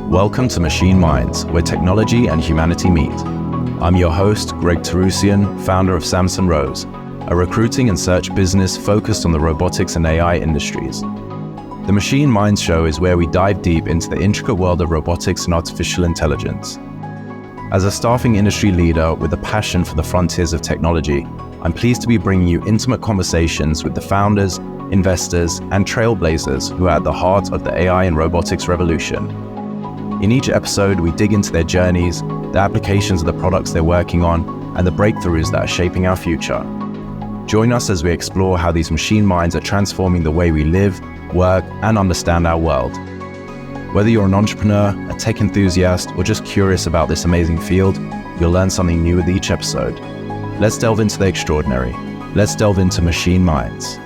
Welcome to Machine Minds, where technology and humanity meet. I'm your host, Greg Terrusian, founder of Samson Rose, a recruiting and search business focused on the robotics and AI industries. The Machine Minds show is where we dive deep into the intricate world of robotics and artificial intelligence. As a staffing industry leader with a passion for the frontiers of technology, I'm pleased to be bringing you intimate conversations with the founders, investors, and trailblazers who are at the heart of the AI and robotics revolution. In each episode, we dig into their journeys, the applications of the products they're working on, and the breakthroughs that are shaping our future. Join us as we explore how these machine minds are transforming the way we live, work, and understand our world. Whether you're an entrepreneur, a tech enthusiast, or just curious about this amazing field, you'll learn something new with each episode. Let's delve into the extraordinary. Let's delve into Machine Minds.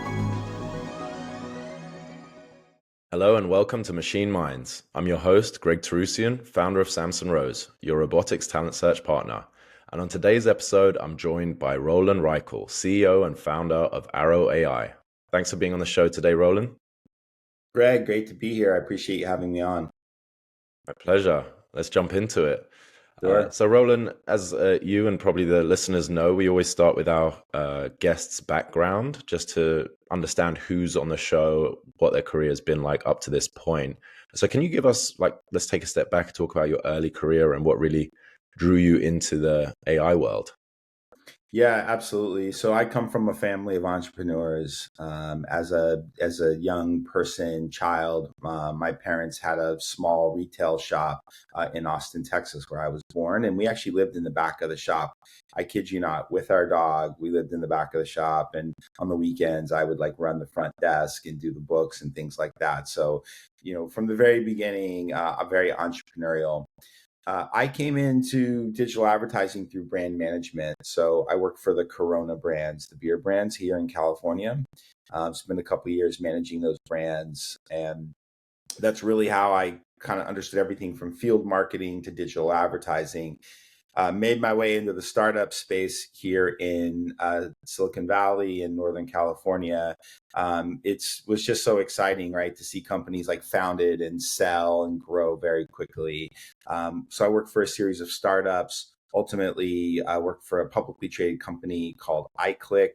Hello and welcome to Machine Minds. I'm your host, Greg Terrusian, founder of Samson Rose, your robotics talent search partner. And on today's episode, I'm joined by Rolan Reichel, CEO and founder of Arrow AI. Thanks for being on the show today, Rolan. Greg, great to be here. I appreciate you having me on. My pleasure. Let's jump into it. Sure. So Rolan, as you and probably the listeners know, we always start with our guest's background just to understand who's on the show, what their career has been like up to this point. So can you give us, let's take a step back and talk about your early career and what really drew you into the AI world? Yeah, absolutely. So I come from a family of entrepreneurs. As a young child, my parents had a small retail shop in Austin, Texas, where I was born, and we actually lived in the back of the shop. I kid you not, with our dog, we lived in the back of the shop, and on the weekends, I would run the front desk and do the books and things like that. So, from the very beginning, very entrepreneurial. I came into digital advertising through brand management. So I work for the Corona brands, the beer brands here in California. Spent a couple of years managing those brands. And that's really how I kind of understood everything from field marketing to digital advertising. Made my way into the startup space here in Silicon Valley in Northern California. It was just so exciting, right, to see companies founded and sell and grow very quickly. So I worked for a series of startups. Ultimately, I worked for a publicly traded company called iClick,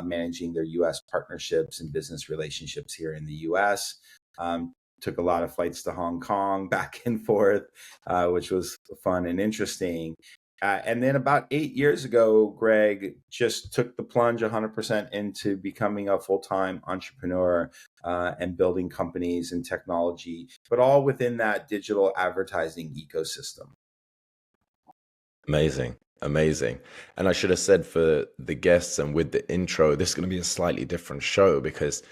managing their U.S. partnerships and business relationships here in the U.S. Took a lot of flights to Hong Kong back and forth, which was fun and interesting. And then about 8 years ago, Greg just took the plunge 100% into becoming a full-time entrepreneur and building companies and technology, but all within that digital advertising ecosystem. Amazing. And I should have said for the guests and with the intro, this is going to be a slightly different show because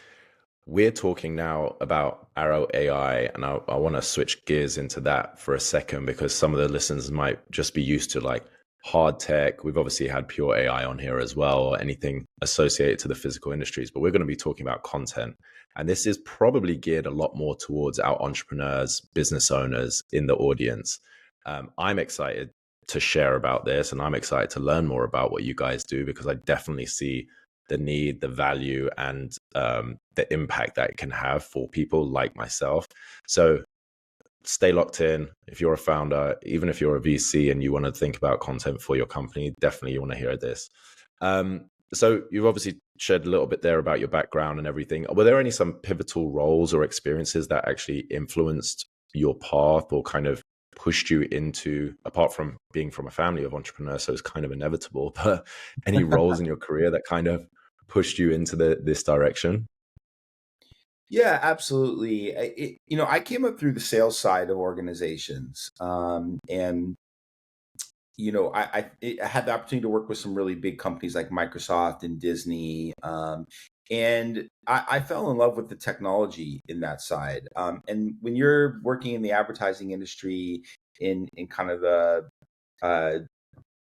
we're talking now about Arrow AI, and I want to switch gears into that for a second because some of the listeners might just be used to hard tech. We've obviously had pure AI on here as well, or anything associated to the physical industries, but we're going to be talking about content. And this is probably geared a lot more towards our entrepreneurs, business owners in the audience. I'm excited to share about this, and I'm excited to learn more about what you guys do because I definitely see the need, the value, and the impact that it can have for people like myself. So stay locked in. If you're a founder, even if you're a VC and you want to think about content for your company, definitely you want to hear this. So you've obviously shared a little bit there about your background and everything. Were there some pivotal roles or experiences that actually influenced your path or kind of pushed you into, apart from being from a family of entrepreneurs, so it's kind of inevitable, but any roles in your career that kind of pushed you into this direction? Yeah, absolutely. I came up through the sales side of organizations, and I had the opportunity to work with some really big companies like Microsoft and Disney, and I fell in love with the technology in that side. And when you're working in the advertising industry in kind of the uh,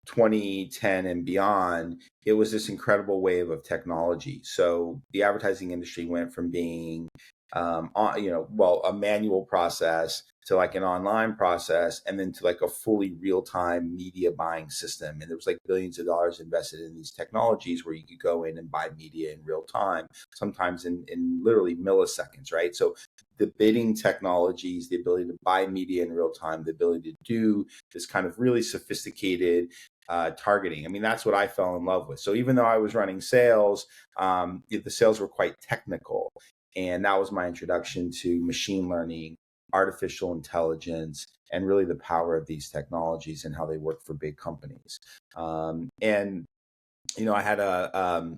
2010 and beyond, it was this incredible wave of technology. So the advertising industry went from being, a manual process to an online process, and then to a fully real-time media buying system. And there was billions of dollars invested in these technologies where you could go in and buy media in real time, sometimes in literally milliseconds, right? So the bidding technologies, the ability to buy media in real time, the ability to do this kind of really sophisticated targeting. I mean, that's what I fell in love with. So even though I was running sales, the sales were quite technical. And that was my introduction to machine learning, artificial intelligence, and really the power of these technologies and how they work for big companies. And I had a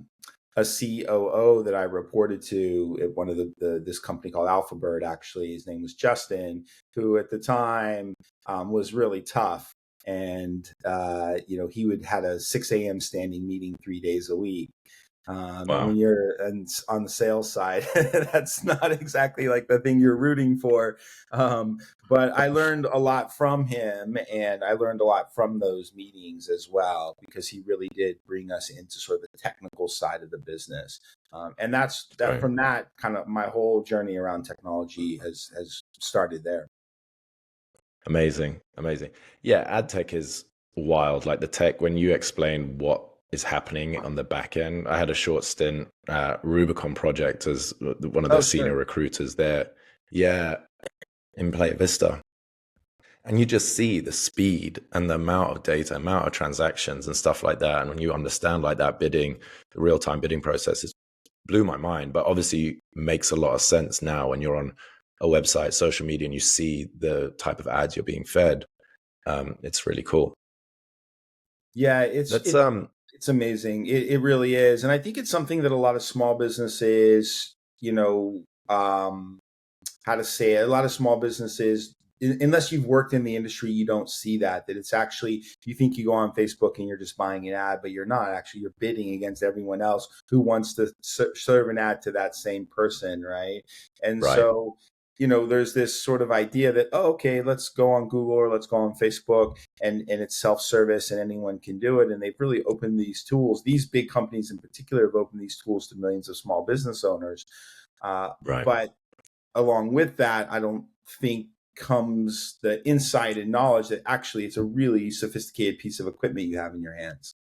COO that I reported to at one of this company called Alphabird. Actually, his name was Justin, who at the time was really tough. And he would had a 6 a.m. standing meeting 3 days a week. And Wow. when you're on the sales side, that's not exactly like the thing you're rooting for. But I learned a lot from him, and I learned a lot from those meetings as well, because he really did bring us into sort of the technical side of the business. And that's that. Great. From that, kind of my whole journey around technology has started there. Amazing. Amazing. Yeah, ad tech is wild. Like the tech, when you explain what is happening on the back end, I had a short stint at Rubicon Project as one of the Oh, senior sure. recruiters there. Yeah, in Playa Vista. And you just see the speed and the amount of data, amount of transactions and stuff like that. And when you understand like that bidding, the real-time bidding processes blew my mind, but obviously makes a lot of sense now when you're on a website, social media, and you see the type of ads you're being fed. It's really cool. Yeah, Let's it's amazing. It really is, and I think it's something that a lot of small businesses, how to say it, a lot of small businesses, unless you've worked in the industry, you don't see that it's actually, you think you go on Facebook and you're just buying an ad, but you're not. Actually, you're bidding against everyone else who wants to serve an ad to that same person, right? And right. so there's this sort of idea that, oh, okay, let's go on Google or let's go on Facebook, and it's self-service and anyone can do it. And they've really opened these tools. These big companies in particular have opened these tools to millions of small business owners. Right. But along with that, I don't think comes the insight and knowledge that actually it's a really sophisticated piece of equipment you have in your hands.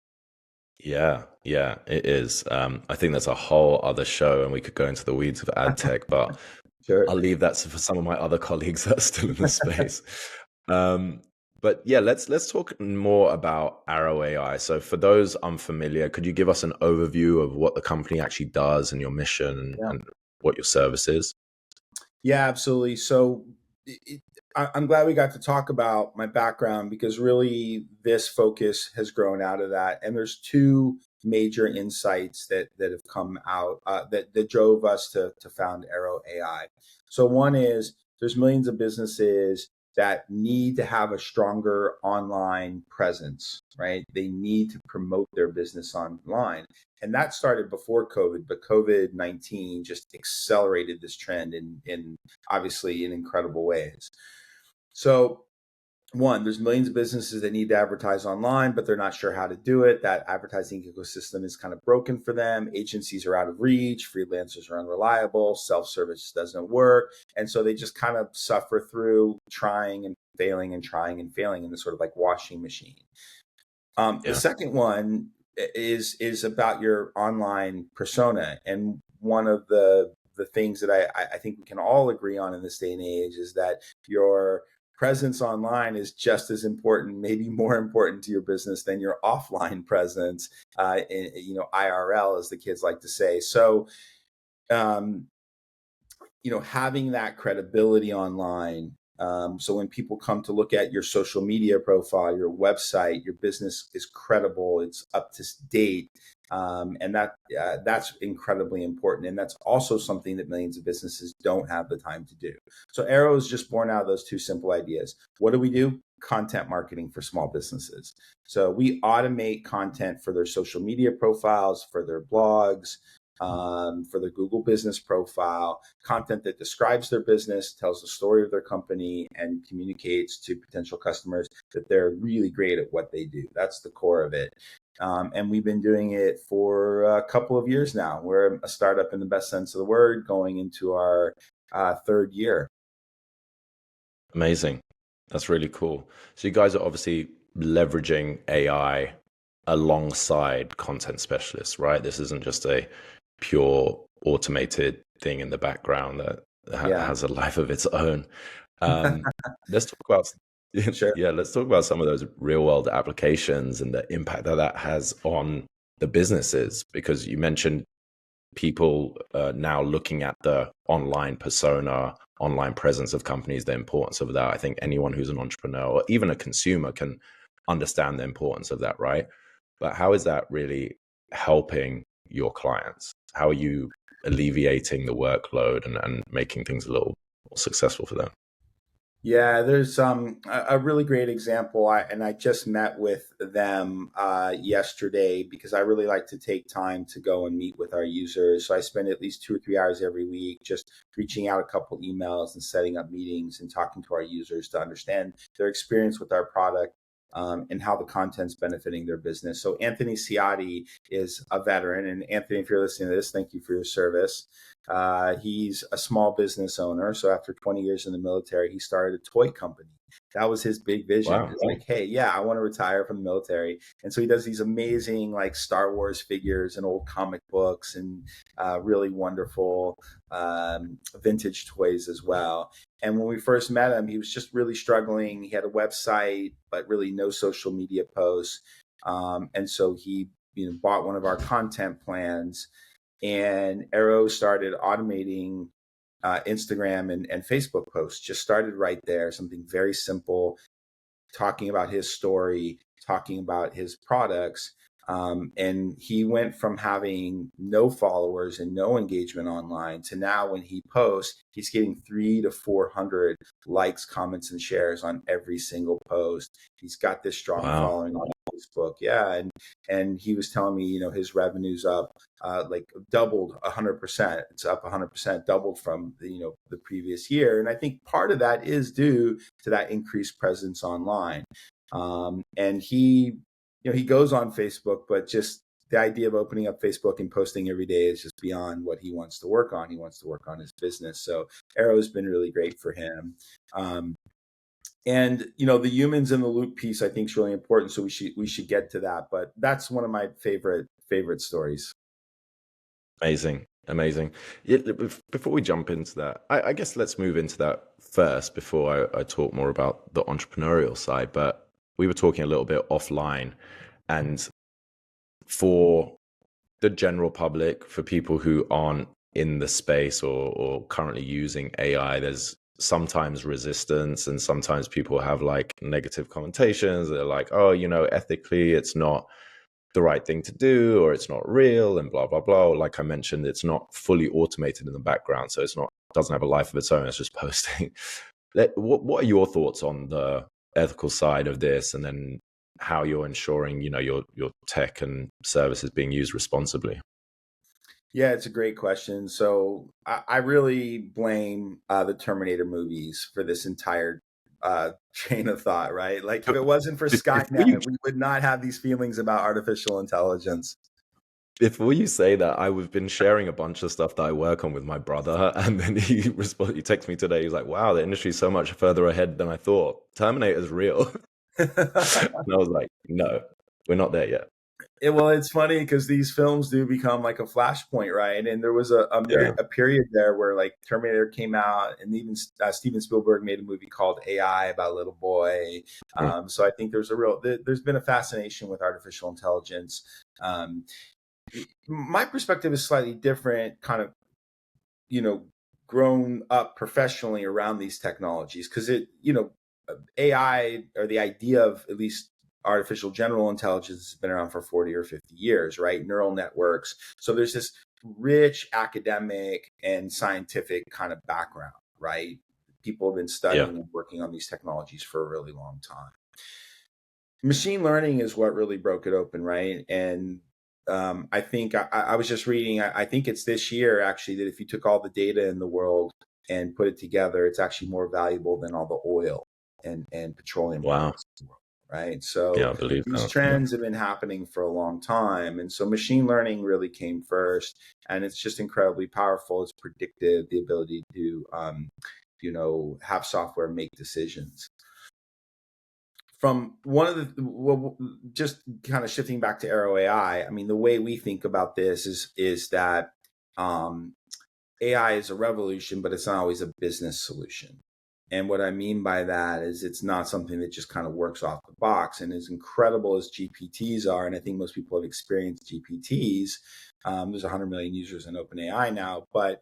Yeah, yeah, it is. I think that's a whole other show, and we could go into the weeds of ad tech, but Sure. I'll leave that for some of my other colleagues that are still in the space. But yeah, let's talk more about Arrow AI. So for those unfamiliar, could you give us an overview of what the company actually does and your mission Yeah. and what your service is? Yeah, absolutely. So I'm glad we got to talk about my background, because really this focus has grown out of that. And there's two major insights that have come out that drove us to found Arrow AI. So one is there's millions of businesses that need to have a stronger online presence, right? They need to promote their business online. And that started before COVID, but COVID-19 just accelerated this trend in obviously in incredible ways. So one, there's millions of businesses that need to advertise online, but they're not sure how to do it. That advertising ecosystem is kind of broken for them. Agencies are out of reach. Freelancers are unreliable. Self-service doesn't work. And so they just kind of suffer through trying and failing and trying and failing in this sort of like washing machine. The Yeah. second one is about your online persona. And one of the things that I think we can all agree on in this day and age is that your presence online is just as important, maybe more important to your business than your offline presence, IRL, as the kids like to say. So, um, having that credibility online. So when people come to look at your social media profile, your website, your business is credible, it's up to date, and that's incredibly important. And that's also something that millions of businesses don't have the time to do. So Arrow is just born out of those two simple ideas. What do? Content marketing for small businesses. So we automate content for their social media profiles, for their blogs, for their Google business profile, content that describes their business, tells the story of their company, and communicates to potential customers that they're really great at what they do. That's the core of it. And we've been doing it for a couple of years now. We're a startup in the best sense of the word, going into our third year. Amazing. That's really cool. So you guys are obviously leveraging AI alongside content specialists, right? This isn't just a pure automated thing in the background Yeah, has a life of its own. Um, let's talk about sure. yeah, let's talk about some of those real world applications and the impact that that has on the businesses, because you mentioned people now looking at the online persona, online presence of companies, the importance of that. I think anyone who's an entrepreneur or even a consumer can understand the importance of that, right? But how is that really helping your clients? How are you alleviating the workload and making things a little more successful for them? Yeah, there's a really great example. I just met with them yesterday because I really like to take time to go and meet with our users. So I spend at least 2 or 3 hours every week just reaching out a couple emails and setting up meetings and talking to our users to understand their experience with our product. And how the content's benefiting their business. So Anthony Ciotti is a veteran, and Anthony, if you're listening to this, thank you for your service. He's a small business owner. So after 20 years in the military, he started a toy company. That was his big vision. Wow. It's like, hey, yeah, I want to retire from the military. And so he does these amazing, like Star Wars figures and old comic books and really wonderful vintage toys as well. And when we first met him, he was just really struggling. He had a website, but really no social media posts. And so he, bought one of our content plans, and Arrow started automating Instagram and Facebook posts. Just started right there, something very simple, talking about his story, talking about his products. And he went from having no followers and no engagement online to now when he posts, he's getting 300 to 400 likes, comments, and shares on every single post. He's got this strong Wow. following on Facebook. Yeah. And he was telling me, his revenue's up like doubled 100%. It's up 100%, doubled from the previous year. And I think part of that is due to that increased presence online. And he goes on Facebook, but just the idea of opening up Facebook and posting every day is just beyond what he wants to work on. He wants to work on his business. So Arrow's been really great for him. And the humans in the loop piece I think is really important. So we should get to that. But that's one of my favorite stories. Amazing. Amazing. Yeah, before we jump into that, I guess let's move into that first before I talk more about the entrepreneurial side. But we were talking a little bit offline, and for the general public, for people who aren't in the space or currently using AI, there's sometimes resistance, and sometimes people have like negative connotations. They're like, oh, ethically, it's not the right thing to do, or it's not real, and blah blah blah. Like I mentioned, it's not fully automated in the background, so it's not, doesn't have a life of its own. It's just posting. What are your thoughts on the ethical side of this, and then how you're ensuring your tech and services being used responsibly? Yeah, it's a great question. So I really blame the Terminator movies for this entire chain of thought, right? Like if it wasn't for Before you Skynet, we would not have these feelings about artificial intelligence. before you say that, I've been sharing a bunch of stuff that I work on with my brother, and then he texts me today. He's like, "Wow, the industry's so much further ahead than I thought. Terminator's real." And I was like, "No, we're not there yet." Well, it's funny because these films do become like a flashpoint, right? And there was Yeah. a period there where like Terminator came out, and even Steven Spielberg made a movie called AI about a little boy. Mm. So I think there's been a fascination with artificial intelligence. Um, my perspective is slightly different, kind of, you know, grown up professionally around these technologies because AI, or the idea of at least artificial general intelligence, has been around for 40 or 50 years, right? Neural networks. So there's this rich academic and scientific kind of background, right? People have been Yeah. studying and working on these technologies for a really long time. Machine learning is what really broke it open, right? And I think I was just reading, I think it's this year actually, that if you took all the data in the world and put it together, it's actually more valuable than all the oil and petroleum Wow. products in the world, right? So Yeah, I believe these that. Yeah. trends have been happening for a long time. And so machine learning really came first, and it's just incredibly powerful. It's predictive, the ability to, have software make decisions. From one of the well, just kind of shifting back to Arrow AI, I mean, the way we think about this is that um, AI is a revolution, but it's not always a business solution. And what I mean by that is it's not something that just kind of works off the box. And as incredible as GPTs are, and I think most people have experienced GPTs, there's 100 million users in OpenAI now, but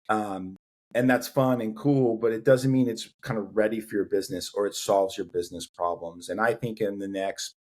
um, and that's fun and cool, but it doesn't mean it's kind of ready for your business or it solves your business problems. And I think in the next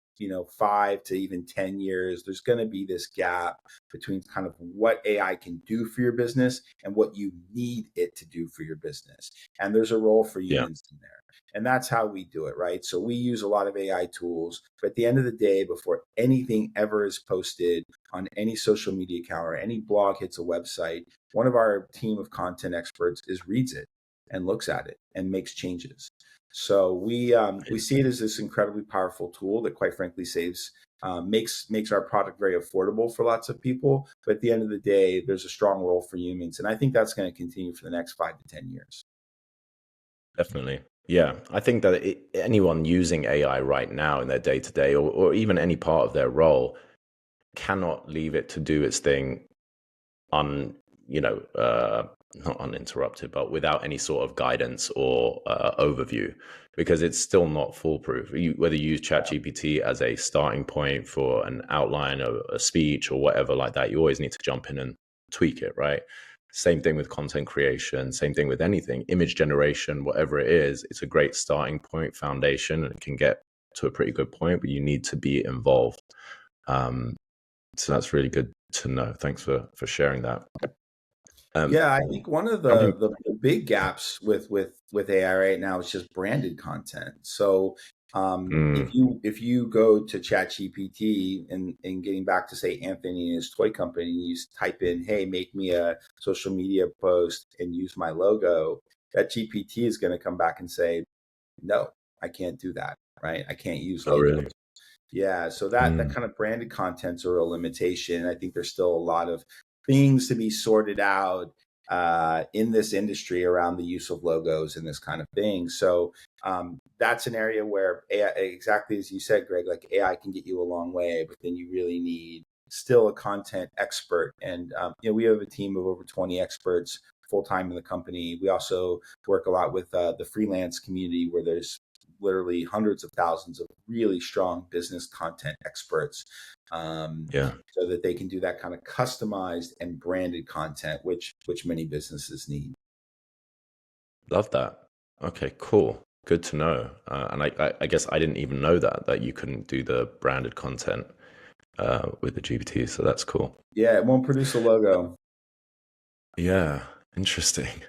5 to even 10 years, there's going to be this gap between kind of what AI can do for your business and what you need it to do for your business. And there's a role for Yeah. humans in there. And that's how we do it, right? So we use a lot of AI tools, but at the end of the day, before anything ever is posted on any social media account or any blog hits a website, one of our team of content experts reads it and looks at it and makes changes. So we see it as this incredibly powerful tool that, quite frankly, saves makes our product very affordable for lots of people. But at the end of the day, there's a strong role for humans, and I think that's going to continue for the next 5 to 10 years. Definitely. Yeah. I think that anyone using AI right now in their day to day, or even any part of their role, cannot leave it to do its thing un, you know, not uninterrupted, but without any sort of guidance or overview, because it's still not foolproof. Whether you use ChatGPT as a starting point for an outline of a speech or whatever like that, you always need to jump in and tweak it, right? Same thing with content creation, same thing with anything, image generation, whatever it is, it's a great starting point, foundation, and it can get to a pretty good point, but you need to be involved. So that's really good to know. Thanks for sharing that. Yeah, I think one of Jumping, the big gaps with AI right now is just branded content. So mm, if you go to ChatGPT and getting back to say Anthony and his toy company, you type in, "Hey, make me a social media post and use my logo," that GPT is going to come back and say, "No, I can't do that. Right? I can't use oh logos." really? Yeah, so that Mm, kind of branded content's a real limitation. I think there's still a lot of things to be sorted out in this industry around the use of logos and this kind of thing. So that's an area where AI, exactly as you said, Greg, like AI can get you a long way, but then you really need still a content expert. And we have a team of over 20 experts full time in the company. We also work a lot with the freelance community where there's literally hundreds of thousands of really strong business content experts, yeah, so that they can do that kind of customized and branded content, which many businesses need. love that. Okay, cool. Good to know. And I guess I didn't even know that you couldn't do the branded content with the GPT. So that's cool. Yeah, it won't produce a logo. Yeah, interesting.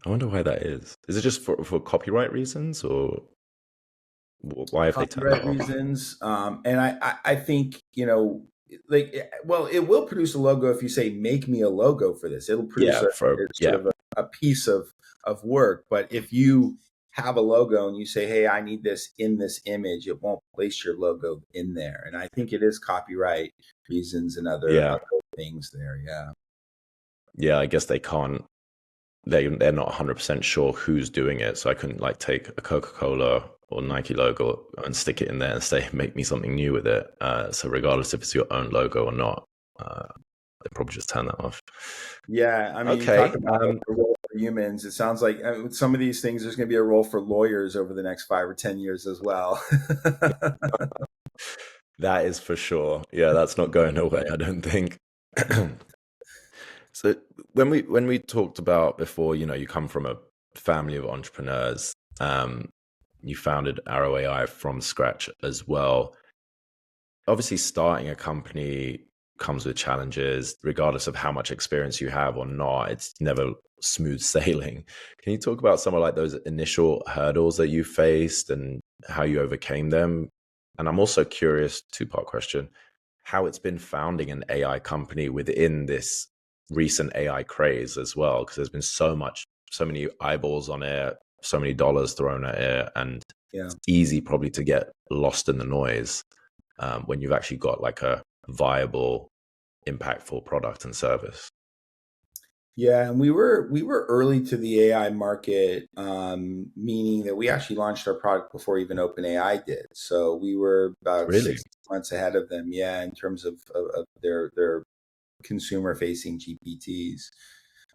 I wonder why that is. Is it just for copyright reasons, or why have they turned Copyright that off? reasons. And I think, like, well, it will produce a logo if you say, make me a logo for this. It'll produce Yeah, a sort yeah, of a piece of work. But if you have a logo and you say, hey, I need this in this image, it won't place your logo in there. And I think it is copyright reasons and other yeah, things there. Yeah. yeah. I guess they can't. They're not 100% sure who's doing it, so I couldn't like take a Coca-Cola or Nike logo and stick it in there and say make me something new with it. So regardless if it's your own logo or not, they probably just turn that off. Yeah, I mean, you talk Okay. about the role for humans. It sounds like with some of these things, there's going to be a role for lawyers over the next 5 or 10 years as well. That is for sure. Yeah, that's not going away, I don't think. So when we talked about before, you come from a family of entrepreneurs. You founded Arrow AI from scratch as well. Obviously, starting a company comes with challenges, regardless of how much experience you have or not. It's never smooth sailing. Can you talk about some of like those initial hurdles that you faced and how you overcame them? And I'm also curious, two-part question, how it's been founding an AI company within this recent AI craze as well, because there's been so many eyeballs on it, so many dollars thrown at it, and Yeah. it's easy probably to get lost in the noise when you've actually got like a viable, impactful product and service. Yeah, and we were early to the AI market, meaning that we actually launched our product before even OpenAI did. So we were about Really? 6 months ahead of them. Yeah, in terms of their consumer facing GPTs.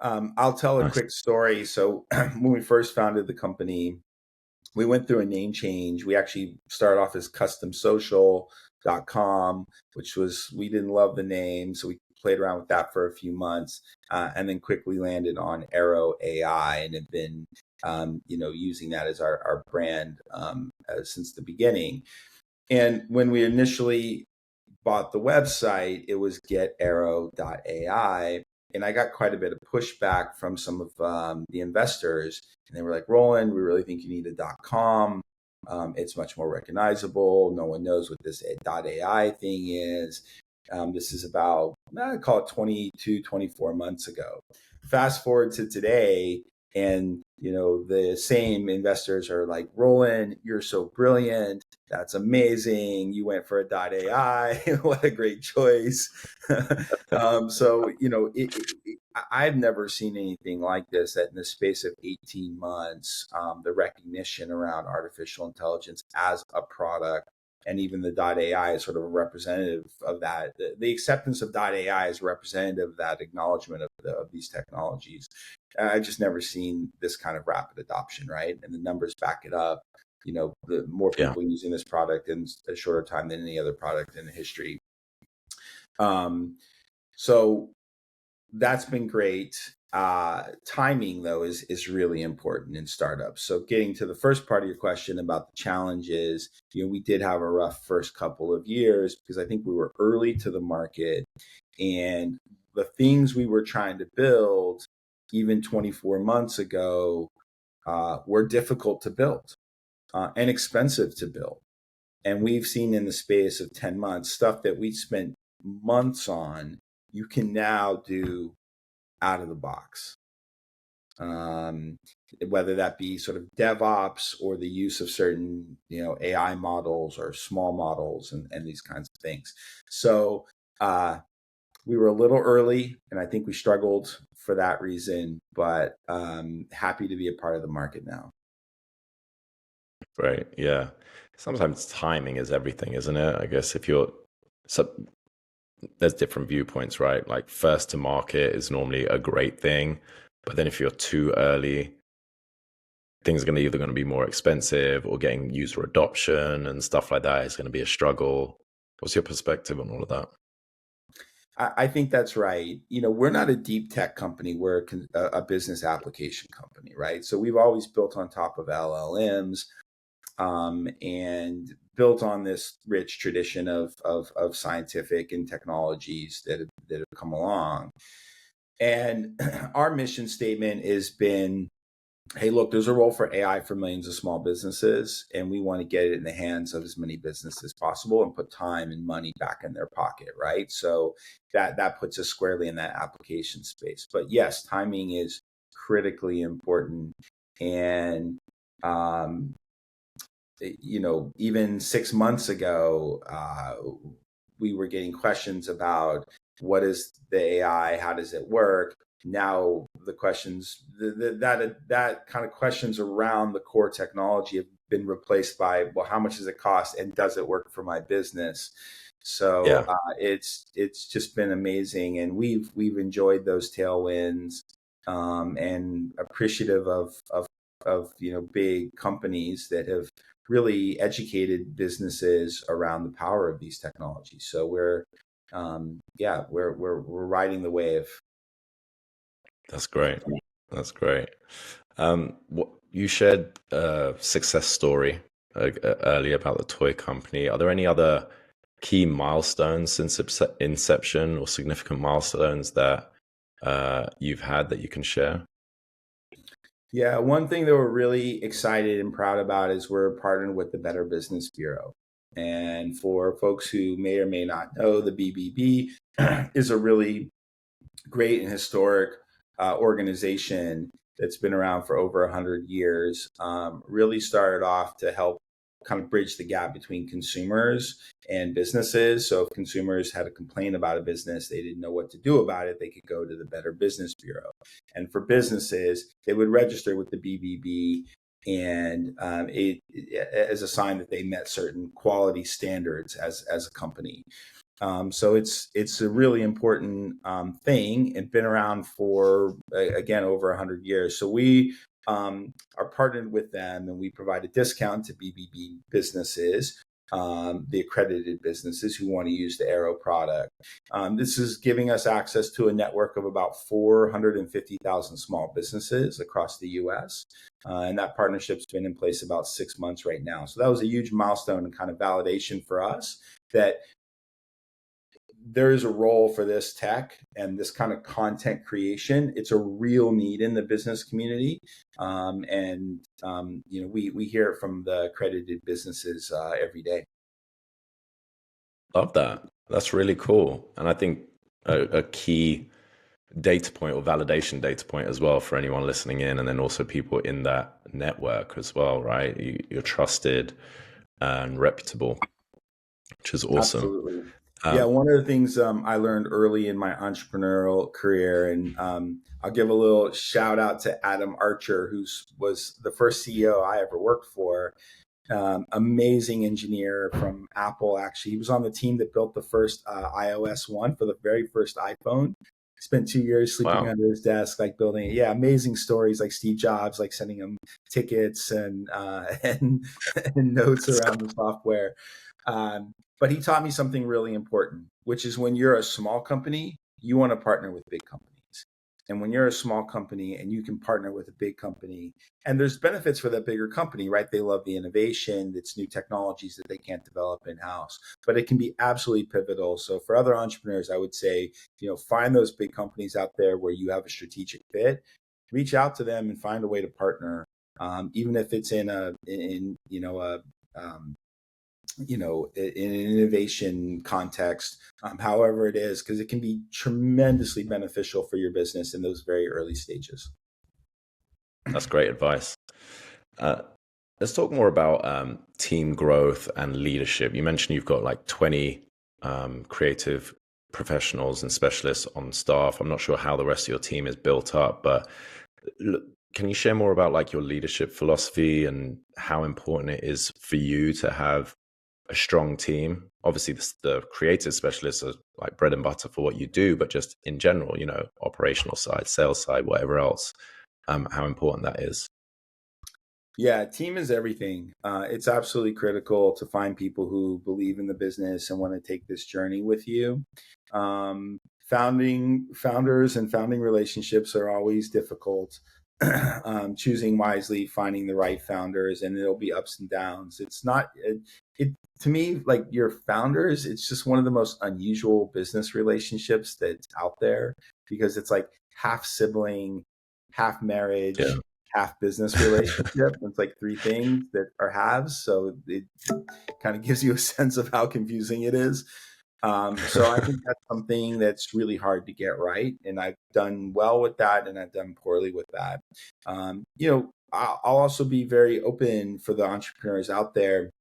I'll tell a Nice. quick story. So when we first founded the company, we went through a name change. We actually started off as customsocial.com, which was, we didn't love the name. So we played around with that for a few months, and then quickly landed on Arrow AI and have been, using that as our brand since the beginning. And when we initially bought the website, it was getarrow.ai. And I got quite a bit of pushback from some of the investors. And they were like, Roland, we really think you need a .com. It's much more recognizable. No one knows what this .ai thing is. This is about, I call it 22, 24 months ago. Fast forward to today, and the same investors are like, Roland, you're so brilliant. That's amazing. You went for a .ai. What a great choice. I've never seen anything like this, that in the space of 18 months, the recognition around artificial intelligence as a product, and even the .ai is sort of a representative of that. The acceptance of .ai is representative of that acknowledgement of these technologies. I've just never seen this kind of rapid adoption, right? And the numbers back it up. The more Yeah. people using this product in a shorter time than any other product in history. So that's been great. Timing, though, is really important in startups. So getting to the first part of your question about the challenges, we did have a rough first couple of years because I think we were early to the market, and the things we were trying to build even 24 months ago were difficult to build and expensive to build. And we've seen in the space of 10 months, stuff that we spent months on, you can now do out of the box. Whether that be sort of DevOps or the use of certain, AI models or small models and these kinds of things. So we were a little early, and I think we struggled for that reason, but happy to be a part of the market now. Right. Yeah. Sometimes timing is everything, isn't it? I guess if you're so there's different viewpoints, right? Like first to market is normally a great thing, but then if you're too early, things are either going to be more expensive, or getting user adoption and stuff like that is going to be a struggle. What's your perspective on all of that? I think that's right. We're not a deep tech company. We're a business application company, right? So we've always built on top of LLMs, and built on this rich tradition of scientific and technologies that have come along. And our mission statement has been, hey, look, there's a role for AI for millions of small businesses, and we want to get it in the hands of as many businesses as possible and put time and money back in their pocket, right? So that puts us squarely in that application space. But yes, timing is critically important. And even 6 months ago, we were getting questions about what is the AI, how does it work? Now the questions, that kind of questions around the core technology have been replaced by, well, how much does it cost, and does it work for my business? So Yeah. it's just been amazing, and we've enjoyed those tailwinds, and appreciative of big companies that have really educated businesses around the power of these technologies. So we're riding the wave. That's great. That's great. What you shared a success story earlier about the toy company. Are there any other key milestones since inception, or significant milestones that you've had that you can share? Yeah, one thing that we're really excited and proud about is we're partnered with the Better Business Bureau. And for folks who may or may not know, the BBB is a really great and historic organization that's been around for over 100 years. Really started off to help kind of bridge the gap between consumers and businesses. So if consumers had a complaint about a business, they didn't know what to do about it, they could go to the Better Business Bureau. And for businesses, they would register with the BBB, and as a sign that they met certain quality standards as a company. So it's a really important thing, and been around for again over 100 years. So we are partnered with them, and we provide a discount to BBB businesses, the accredited businesses who want to use the Arrow product. This is giving us access to a network of about 450,000 small businesses across the U.S. And that partnership's been in place about 6 months right now. So that was a huge milestone and kind of validation for us that there is a role for this tech and this kind of content creation. It's a real need in the business community. We hear it from the accredited businesses every day. Love that. That's really cool. And I think a key data point or validation data point as well for anyone listening in, and then also people in that network as well, right? You're trusted and reputable, which is awesome. Absolutely. Yeah, one of the things I learned early in my entrepreneurial career, and I'll give a little shout out to Adam Archer, who was the first CEO I ever worked for. Amazing engineer from Apple. Actually, he was on the team that built the first iOS 1 for the very first iPhone. Spent 2 years sleeping Wow. under his desk, like building it. Yeah, amazing stories, like Steve Jobs, like sending him tickets and and notes around the software. But he taught me something really important, which is when you're a small company, you want to partner with big companies. And when you're a small company and you can partner with a big company, and there's benefits for that bigger company, right? They love the innovation, it's new technologies that they can't develop in house, but it can be absolutely pivotal. So for other entrepreneurs, I would say, find those big companies out there where you have a strategic fit, reach out to them and find a way to partner. Even if it's in a in an innovation context, however it is, because it can be tremendously beneficial for your business in those very early stages. That's great advice. Uh, let's talk more about team growth and leadership. You mentioned you've got like 20 creative professionals and specialists on staff. I'm not sure how the rest of your team is built up, but can you share more about like your leadership philosophy and how important it is for you to have a strong team? Obviously, the creative specialists are like bread and butter for what you do, but just in general, operational side, sales side, whatever else, how important that is. Yeah, team is everything. It's absolutely critical to find people who believe in the business and want to take this journey with you. Founders and founding relationships are always difficult. Choosing wisely, finding the right founders, and there'll be ups and downs. It's not it to me, like your founders. It's just one of the most unusual business relationships that's out there, because it's like half sibling, half Yeah. marriage, half business relationship. It's like three things that are halves. So it kind of gives you a sense of how confusing it is. So I think that's something that's really hard to get right. And I've done well with that, and I've done poorly with that. I'll also be very open for the entrepreneurs out there.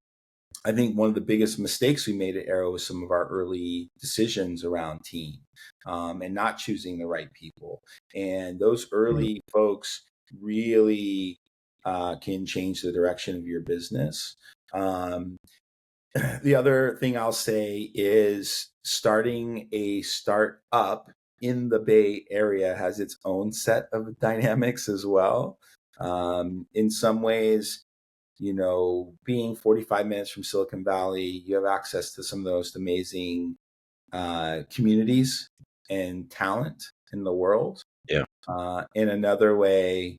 I think one of the biggest mistakes we made at Arrow was some of our early decisions around team, and not choosing the right people. And those early folks really can change the direction of your business. The other thing I'll say is starting a startup in the Bay Area has its own set of dynamics as well. In some ways, being 45 minutes from Silicon Valley, you have access to some of the most amazing communities and talent in the world. Yeah. In another way,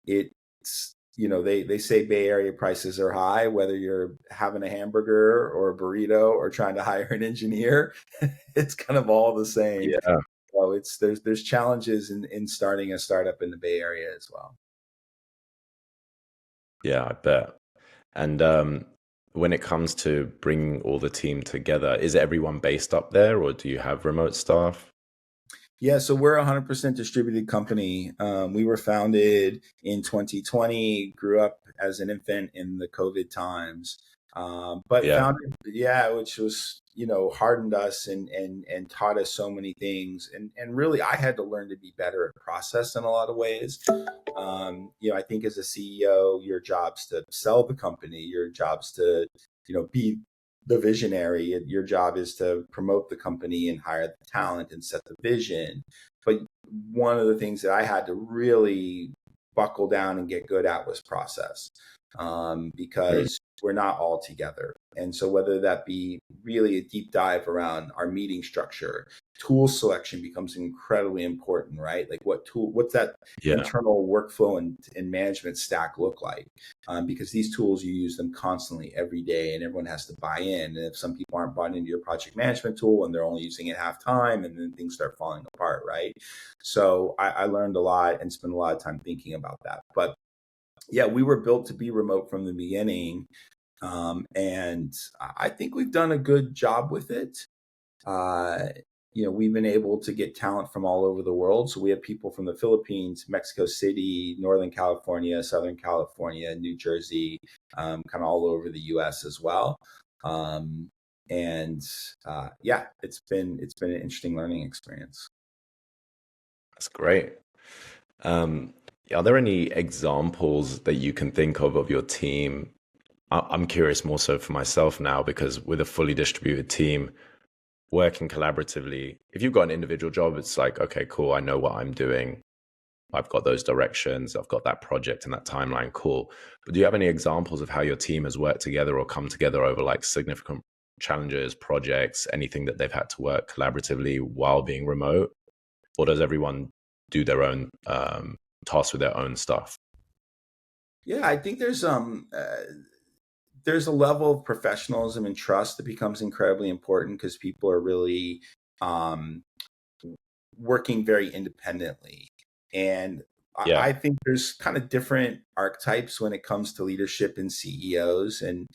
it's they say Bay Area prices are high, whether you're having a hamburger or a burrito or trying to hire an engineer. It's kind of all the same. Yeah. So there's challenges in starting a startup in the Bay Area as well. Yeah, I bet. And when it comes to bringing all the team together, is everyone based up there, or do you have remote staff? Yeah, so we're a 100% distributed company. We were founded in 2020, grew up as an infant in the COVID times, but Yeah. founded, yeah, which was, hardened us and taught us so many things. And really, I had to learn to be better at process in a lot of ways. I think as a CEO, your job's to sell the company, your job's to, be the visionary. Your job is to promote the company and hire the talent and set the vision. But one of the things that I had to really buckle down and get good at was process, Mm. because we're not all together. And so whether that be really a deep dive around our meeting structure, tool selection becomes incredibly important, right? Like what's that Yeah. internal workflow and management stack look like? Because these tools, you use them constantly every day and everyone has to buy in. And if some people aren't bought into your project management tool and they're only using it half time, and then things start falling apart, right? So I learned a lot and spent a lot of time thinking about that. But yeah, we were built to be remote from the beginning. And I think we've done a good job with it. Uh, we've been able to get talent from all over the world. So we have people from the Philippines, Mexico City, Northern California, Southern California, New Jersey, kind of all over the U.S. as well. And yeah, it's been an interesting learning experience. That's great. Um, are there any examples that you can think of your team? I'm curious more so for myself now, because with a fully distributed team working collaboratively, if you've got an individual job, it's like, okay, cool, I know what I'm doing. I've got those directions, I've got that project and that timeline, cool. But do you have any examples of how your team has worked together or come together over like significant challenges, projects, anything that they've had to work collaboratively while being remote? Or does everyone do their own tasks with their own stuff? Yeah, I think there's a level of professionalism and trust that becomes incredibly important because people are really um, working very independently. And Yeah. I think there's kind of different archetypes when it comes to leadership and CEOs. And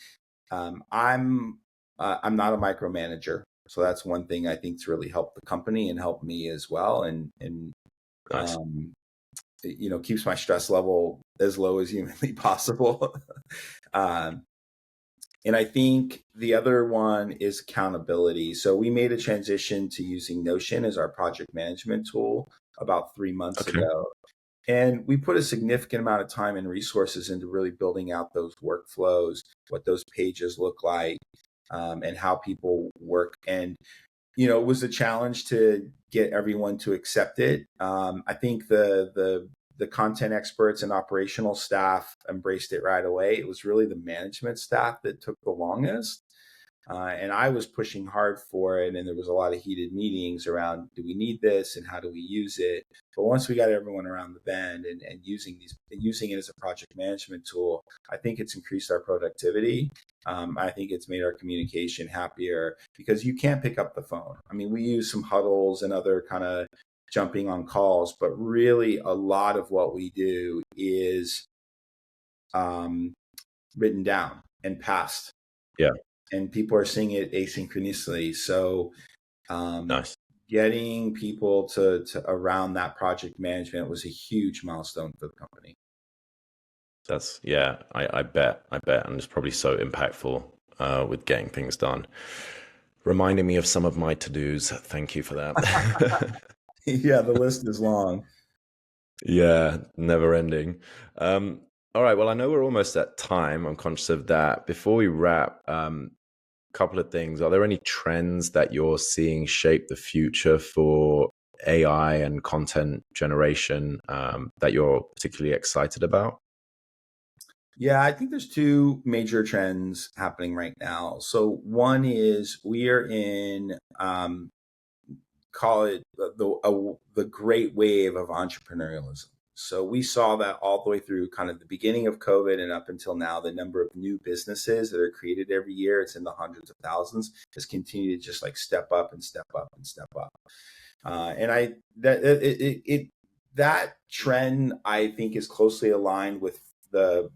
I'm not a micromanager, so that's one thing I think's really helped the company and helped me as well. And Nice. um, keeps my stress level as low as humanly possible. um, and I think the other one is accountability. So we made a transition to using Notion as our project management tool about 3 months Okay. ago. And we put a significant amount of time and resources into really building out those workflows, what those pages look like, and how people work. And it was a challenge to get everyone to accept it. I think the content experts and operational staff embraced it right away. It was really the management staff that took the longest. And I was pushing hard for it, and there was a lot of heated meetings around, do we need this and how do we use it? But once we got everyone around the bend and using it as a project management tool, I think it's increased our productivity. I think it's made our communication happier because you can't pick up the phone. I mean, we use some huddles and other kind of jumping on calls, but really a lot of what we do is um, written down and passed, Yeah. and people are seeing it asynchronously. So um, Nice. getting people to around that project management was a huge milestone for the company. That's yeah, I bet. I bet. And it's probably so impactful with getting things done. Reminding me of some of my to-dos. Thank you for that. Yeah, the list is long. Yeah, never ending. All right, well, I know we're almost at time. I'm conscious of that. Before we wrap, couple of things. Are there any trends that you're seeing shape the future for AI and content generation that you're particularly excited about? Yeah, I think there's two major trends happening right now. So one is we are in call it the great wave of entrepreneurialism. So we saw that all the way through kind of the beginning of COVID and up until now. The number of new businesses that are created every year, it's in the hundreds of thousands, has continued to just like step up and step up and step up. And I that that trend I think is closely aligned with the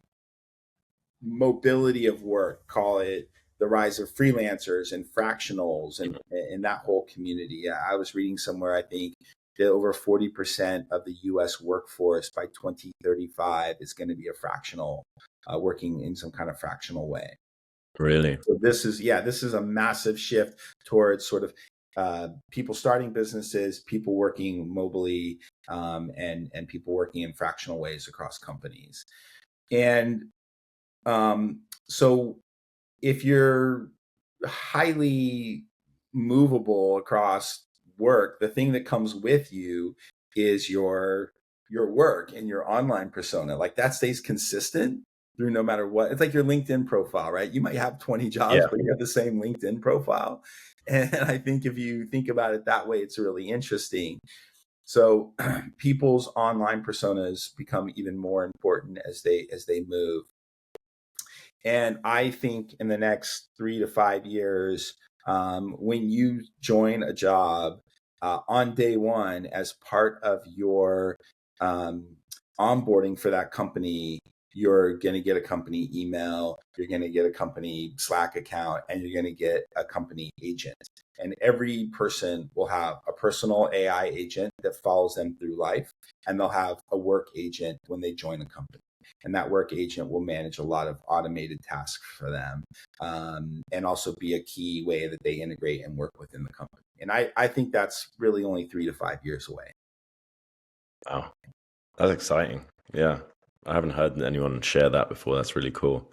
mobility of work, call it the rise of freelancers and fractionals and that whole community. I was reading somewhere, I think, that over 40% of the US workforce by 2035 is going to be a fractional, working in some kind of fractional way. Really? So this is a massive shift towards sort of people starting businesses, people working mobily, and people working in fractional ways across companies. And so if you're highly movable across work, the thing that comes with you is your work and your online persona. Like that stays consistent through no matter what. It's like your LinkedIn profile, right? You might have 20 jobs, Yeah. but you have the same LinkedIn profile. And I think if you think about it that way, it's really interesting. So people's online personas become even more important as they move. And I think in the next 3 to 5 years, when you join a job on day one as part of your um, onboarding for that company, you're going to get a company email, you're going to get a company Slack account, and you're going to get a company agent. And every person will have a personal AI agent that follows them through life, and they'll have a work agent when they join the company, and that work agent will manage a lot of automated tasks for them, and also be a key way that they integrate and work within the company. And I think that's really only 3 to 5 years away. Wow. That's exciting. Yeah. I haven't heard anyone share that before. That's really cool.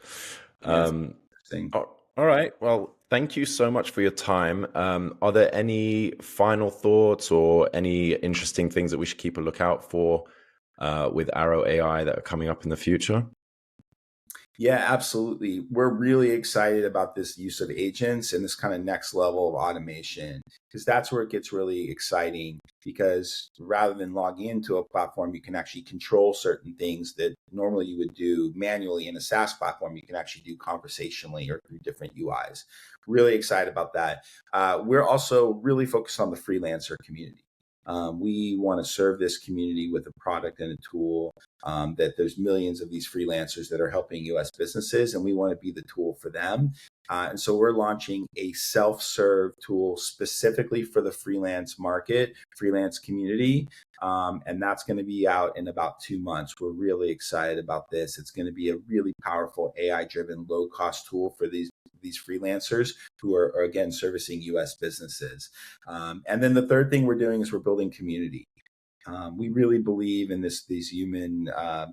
Yeah, it's Um, interesting. all right. Well, thank you so much for your time. Are there any final thoughts or any interesting things that we should keep a lookout for with Arrow AI that are coming up in the future? Yeah, absolutely. We're really excited about this use of agents and this kind of next level of automation, because that's where it gets really exciting. Because rather than logging into a platform, you can actually control certain things that normally you would do manually in a SaaS platform. You can actually do conversationally or through different UIs. Really excited about that. We're also really focused on the freelancer community. We want to serve this community with a product and a tool, that there's millions of these freelancers that are helping US businesses, and we want to be the tool for them. And so we're launching a self-serve tool specifically for the freelance market, freelance community. And that's going to be out in about 2 months. We're really excited about this. It's going to be a really powerful AI-driven low-cost tool for these freelancers who are again servicing US businesses. And then the third thing we're doing is we're building community. We really believe in these human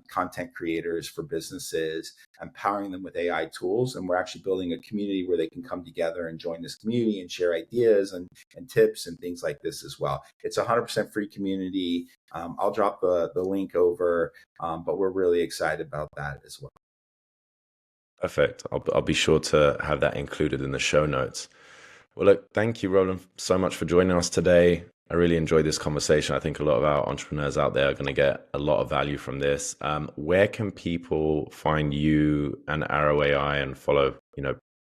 content creators for businesses, empowering them with AI tools. And we're actually building a community where they can come together and join this community and share ideas and tips and things like this as well. It's a 100% free community. I'll drop the link over, but we're really excited about that as well. Perfect. I'll be sure to have that included in the show notes. Well, look, thank you, Roland, so much for joining us today. I really enjoyed this conversation. I think a lot of our entrepreneurs out there are going to get a lot of value from this. Where can people find you and Arrow AI and follow,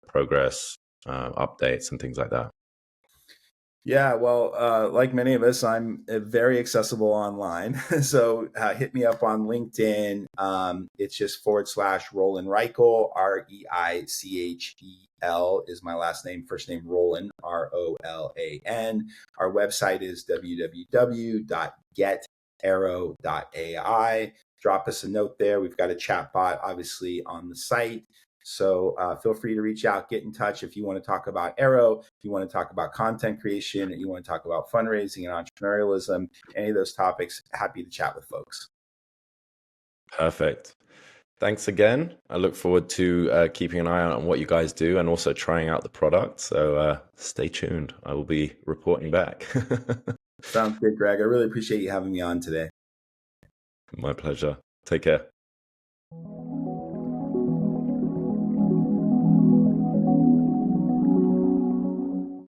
progress, updates, and things like that? Yeah, well, like many of us, I'm very accessible online. So hit me up on LinkedIn. It's just /Rolan Reichel, Reichel is my last name, first name Rolan, Rolan. Our website is www.getarrow.ai. Drop us a note there. We've got a chat bot, obviously, on the site. So feel free to reach out, get in touch if you want to talk about Arrow, if you want to talk about content creation, and you want to talk about fundraising and entrepreneurialism, any of those topics, happy to chat with folks. Perfect. Thanks again. I look forward to keeping an eye out on what you guys do and also trying out the product. So stay tuned. I will be reporting back. Sounds good, Greg. I really appreciate you having me on today. My pleasure. Take care.